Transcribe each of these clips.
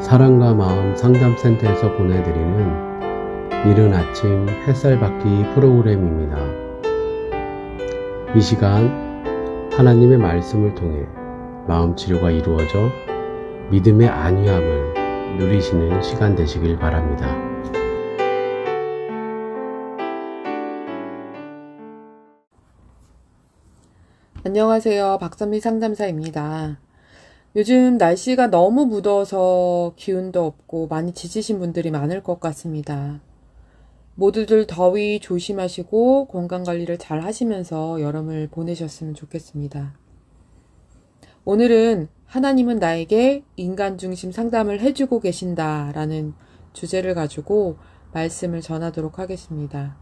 사랑과 마음 상담센터에서 보내드리는 이른 아침 햇살 받기 프로그램입니다. 이 시간 하나님의 말씀을 통해 마음 치료가 이루어져 믿음의 안위함을 누리시는 시간 되시길 바랍니다. 안녕하세요. 박선미 상담사입니다. 요즘 날씨가 너무 무더워서 기운도 없고 많이 지치신 분들이 많을 것 같습니다. 모두들 더위 조심하시고 건강관리를 잘 하시면서 여름을 보내셨으면 좋겠습니다. 오늘은 하나님은 나에게 인간 중심 상담을 해주고 계신다라는 주제를 가지고 말씀을 전하도록 하겠습니다.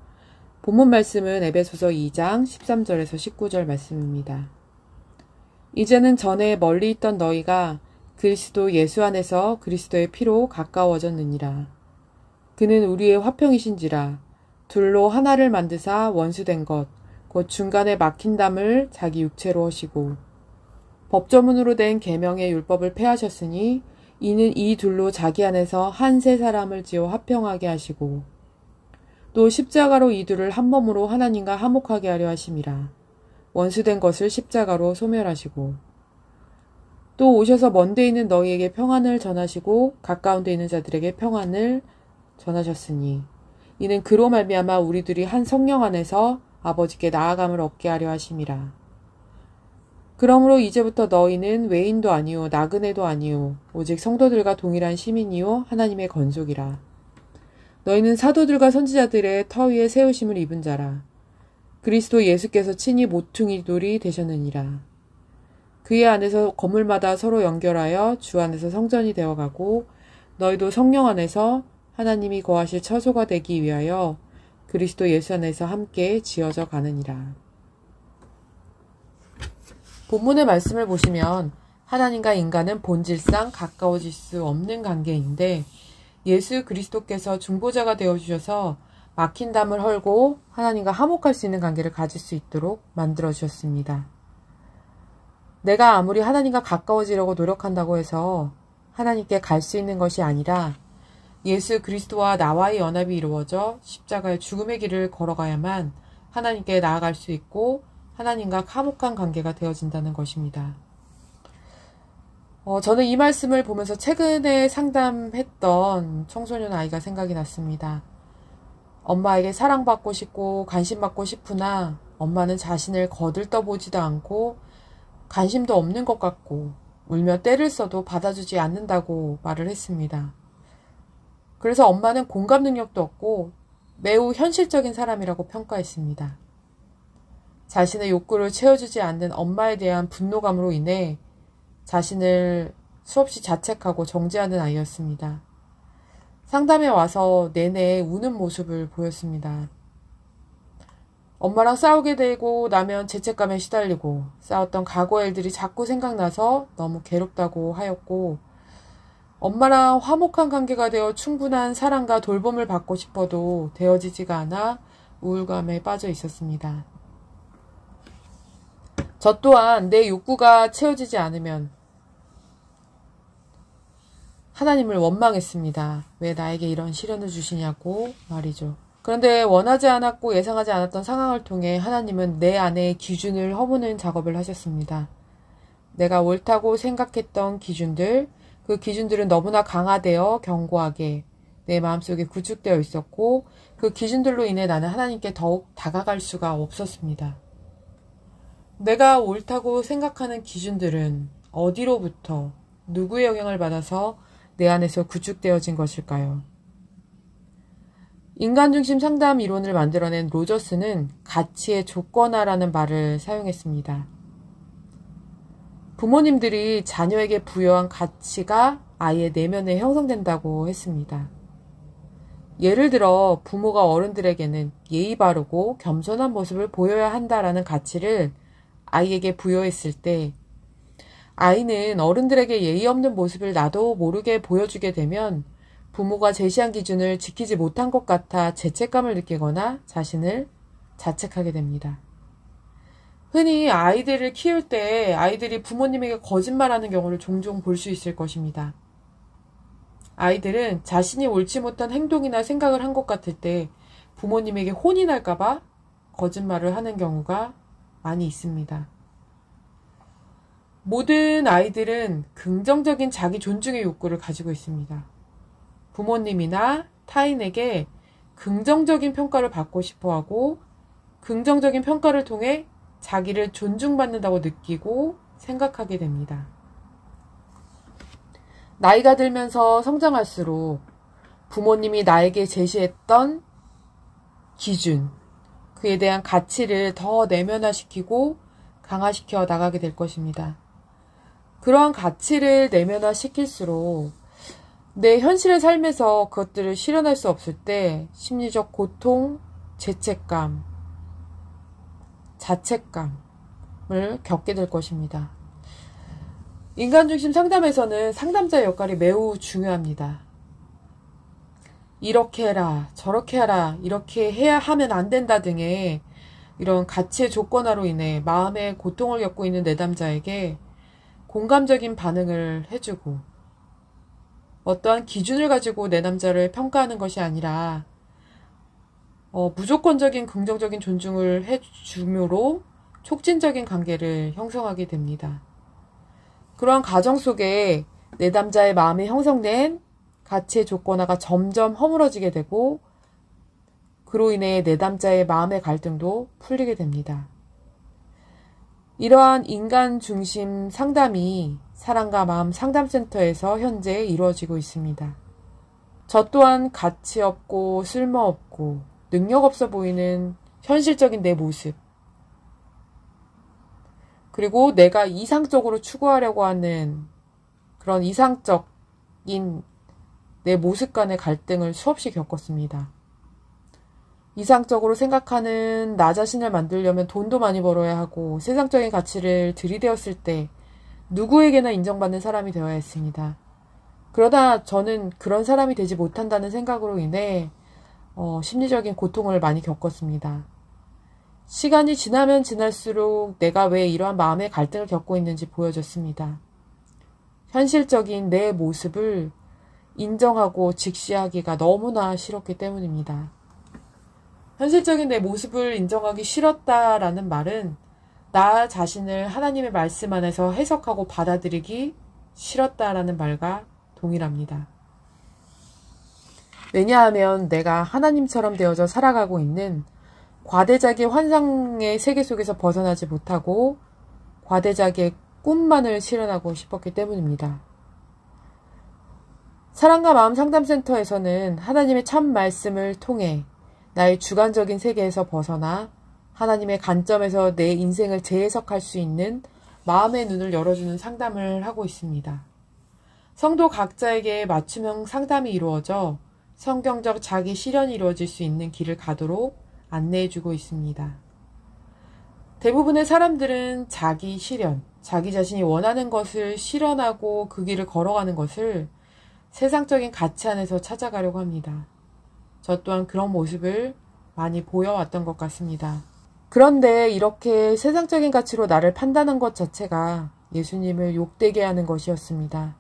본문 말씀은 에베소서 2장 13절에서 19절 말씀입니다. 이제는 전에 멀리 있던 너희가 그리스도 예수 안에서 그리스도의 피로 가까워졌느니라. 그는 우리의 화평이신지라 둘로 하나를 만드사 원수된 것 곧 중간에 막힌 담을 자기 육체로 하시고 법조문으로 된 계명의 율법을 폐하셨으니 이는 이 둘로 자기 안에서 한 세 사람을 지어 화평하게 하시고 또 십자가로 이 둘을 한 몸으로 하나님과 화목하게 하려 하심이라. 원수된 것을 십자가로 소멸하시고 또 오셔서 먼 데 있는 너희에게 평안을 전하시고 가까운 데 있는 자들에게 평안을 전하셨으니 이는 그로 말미암아 우리들이 한 성령 안에서 아버지께 나아감을 얻게 하려 하심이라. 그러므로 이제부터 너희는 외인도 아니요 나그네도 아니요 오직 성도들과 동일한 시민이요 하나님의 건속이라. 너희는 사도들과 선지자들의 터 위에 세우심을 입은 자라. 그리스도 예수께서 친히 모퉁이 돌이 되셨느니라. 그의 안에서 건물마다 서로 연결하여 주 안에서 성전이 되어가고 너희도 성령 안에서 하나님이 거하실 처소가 되기 위하여 그리스도 예수 안에서 함께 지어져 가느니라. 본문의 말씀을 보시면 하나님과 인간은 본질상 가까워질 수 없는 관계인데 예수 그리스도께서 중보자가 되어주셔서 막힌 담을 헐고 하나님과 화목할 수 있는 관계를 가질 수 있도록 만들어주셨습니다. 내가 아무리 하나님과 가까워지려고 노력한다고 해서 하나님께 갈 수 있는 것이 아니라 예수 그리스도와 나와의 연합이 이루어져 십자가의 죽음의 길을 걸어가야만 하나님께 나아갈 수 있고 하나님과 화목한 관계가 되어진다는 것입니다. 저는 이 말씀을 보면서 최근에 상담했던 청소년 아이가 생각이 났습니다. 엄마에게 사랑받고 싶고 관심받고 싶으나 엄마는 자신을 거들떠보지도 않고 관심도 없는 것 같고 울며 떼를 써도 받아주지 않는다고 말을 했습니다. 그래서 엄마는 공감 능력도 없고 매우 현실적인 사람이라고 평가했습니다. 자신의 욕구를 채워주지 않는 엄마에 대한 분노감으로 인해 자신을 수없이 자책하고 정죄하는 아이였습니다. 상담에 와서 내내 우는 모습을 보였습니다. 엄마랑 싸우게 되고 나면 죄책감에 시달리고 싸웠던 과거의 일들이 자꾸 생각나서 너무 괴롭다고 하였고 엄마랑 화목한 관계가 되어 충분한 사랑과 돌봄을 받고 싶어도 되어지지가 않아 우울감에 빠져 있었습니다. 저 또한 내 욕구가 채워지지 않으면 하나님을 원망했습니다. 왜 나에게 이런 시련을 주시냐고 말이죠. 그런데 원하지 않았고 예상하지 않았던 상황을 통해 하나님은 내 안에 기준을 허무는 작업을 하셨습니다. 내가 옳다고 생각했던 기준들, 그 기준들은 너무나 강화되어 견고하게 내 마음속에 구축되어 있었고 그 기준들로 인해 나는 하나님께 더욱 다가갈 수가 없었습니다. 내가 옳다고 생각하는 기준들은 어디로부터 누구의 영향을 받아서 내 안에서 구축되어진 것일까요? 인간중심 상담 이론을 만들어낸 로저스는 가치의 조건화라는 말을 사용했습니다. 부모님들이 자녀에게 부여한 가치가 아이의 내면에 형성된다고 했습니다. 예를 들어 부모가 어른들에게는 예의 바르고 겸손한 모습을 보여야 한다라는 가치를 아이에게 부여했을 때 아이는 어른들에게 예의 없는 모습을 나도 모르게 보여주게 되면 부모가 제시한 기준을 지키지 못한 것 같아 죄책감을 느끼거나 자신을 자책하게 됩니다. 흔히 아이들을 키울 때 아이들이 부모님에게 거짓말하는 경우를 종종 볼 수 있을 것입니다. 아이들은 자신이 옳지 못한 행동이나 생각을 한 것 같을 때 부모님에게 혼이 날까봐 거짓말을 하는 경우가 많이 있습니다. 모든 아이들은 긍정적인 자기 존중의 욕구를 가지고 있습니다. 부모님이나 타인에게 긍정적인 평가를 받고 싶어 하고 긍정적인 평가를 통해 자기를 존중받는다고 느끼고 생각하게 됩니다. 나이가 들면서 성장할수록 부모님이 나에게 제시했던 기준, 그에 대한 가치를 더 내면화시키고 강화시켜 나가게 될 것입니다. 그러한 가치를 내면화시킬수록 내 현실의 삶에서 그것들을 실현할 수 없을 때 심리적 고통, 죄책감, 자책감을 겪게 될 것입니다. 인간중심 상담에서는 상담자의 역할이 매우 중요합니다. 이렇게 해라, 저렇게 하라, 이렇게 해야 하면 안 된다 등의 이런 가치의 조건화로 인해 마음의 고통을 겪고 있는 내담자에게 공감적인 반응을 해주고 어떠한 기준을 가지고 내담자를 평가하는 것이 아니라 무조건적인 긍정적인 존중을 해주므로 촉진적인 관계를 형성하게 됩니다. 그러한 과정 속에 내담자의 마음에 형성된 가치의 조건화가 점점 허물어지게 되고 그로 인해 내담자의 마음의 갈등도 풀리게 됩니다. 이러한 인간 중심 상담이 사랑과 마음 상담센터에서 현재 이루어지고 있습니다. 저 또한 가치 없고 쓸모없고 능력 없어 보이는 현실적인 내 모습, 그리고 내가 이상적으로 추구하려고 하는 그런 이상적인 내 모습 간의 갈등을 수없이 겪었습니다. 이상적으로 생각하는 나 자신을 만들려면 돈도 많이 벌어야 하고 세상적인 가치를 들이대었을 때 누구에게나 인정받는 사람이 되어야 했습니다. 그러다 저는 그런 사람이 되지 못한다는 생각으로 인해 심리적인 고통을 많이 겪었습니다. 시간이 지나면 지날수록 내가 왜 이러한 마음의 갈등을 겪고 있는지 보여졌습니다. 현실적인 내 모습을 인정하고 직시하기가 너무나 싫었기 때문입니다. 현실적인 내 모습을 인정하기 싫었다라는 말은 나 자신을 하나님의 말씀 안에서 해석하고 받아들이기 싫었다라는 말과 동일합니다. 왜냐하면 내가 하나님처럼 되어져 살아가고 있는 과대자기의 환상의 세계 속에서 벗어나지 못하고 과대자기의 꿈만을 실현하고 싶었기 때문입니다. 사랑과 마음 상담센터에서는 하나님의 참 말씀을 통해 나의 주관적인 세계에서 벗어나 하나님의 관점에서 내 인생을 재해석할 수 있는 마음의 눈을 열어주는 상담을 하고 있습니다. 성도 각자에게 맞춤형 상담이 이루어져 성경적 자기 실현이 이루어질 수 있는 길을 가도록 안내해주고 있습니다. 대부분의 사람들은 자기 실현, 자기 자신이 원하는 것을 실현하고 그 길을 걸어가는 것을 세상적인 가치 안에서 찾아가려고 합니다. 저 또한 그런 모습을 많이 보여왔던 것 같습니다. 그런데 이렇게 세상적인 가치로 나를 판단한 것 자체가 예수님을 욕되게 하는 것이었습니다.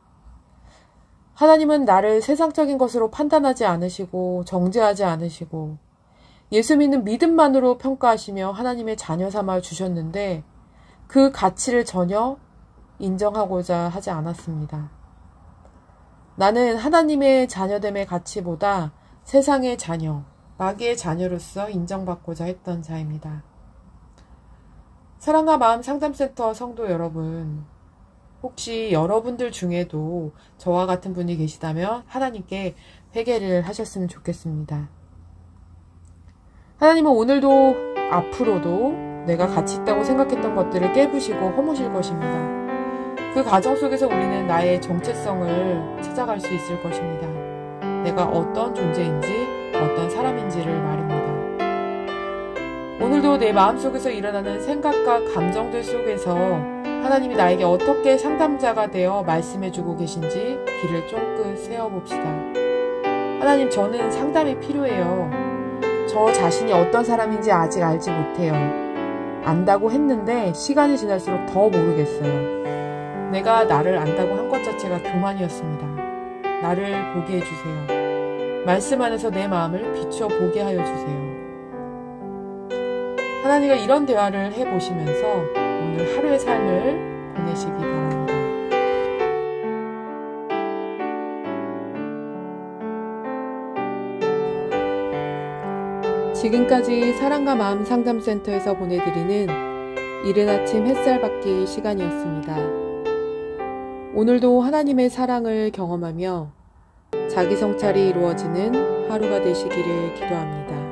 하나님은 나를 세상적인 것으로 판단하지 않으시고 정죄하지 않으시고 예수 믿는 믿음만으로 평가하시며 하나님의 자녀 삼아 주셨는데 그 가치를 전혀 인정하고자 하지 않았습니다. 나는 하나님의 자녀됨의 가치보다 세상의 자녀, 마귀의 자녀로서 인정받고자 했던 자입니다. 사랑과 마음 상담센터 성도 여러분, 혹시 여러분들 중에도 저와 같은 분이 계시다면 하나님께 회개를 하셨으면 좋겠습니다. 하나님은 오늘도 앞으로도 내가 가치 있다고 생각했던 것들을 깨부시고 허무실 것입니다. 그 과정 속에서 우리는 나의 정체성을 찾아갈 수 있을 것입니다. 내가 어떤 존재인지 어떤 사람인지를 말입니다. 오늘도 내 마음속에서 일어나는 생각과 감정들 속에서 하나님이 나에게 어떻게 상담자가 되어 말씀해주고 계신지 길을 쫑긋 세워봅시다. 하나님, 저는 상담이 필요해요. 저 자신이 어떤 사람인지 아직 알지 못해요. 안다고 했는데 시간이 지날수록 더 모르겠어요. 내가 나를 안다고 한 것 자체가 교만이었습니다. 나를 보게 해주세요. 말씀 안에서 내 마음을 비추어 보게 하여 주세요. 하나님과 이런 대화를 해보시면서 오늘 하루의 삶을 보내시기 바랍니다. 지금까지 사랑과 마음 상담센터에서 보내드리는 이른 아침 햇살 받기 시간이었습니다. 오늘도 하나님의 사랑을 경험하며 자기 성찰이 이루어지는 하루가 되시기를 기도합니다.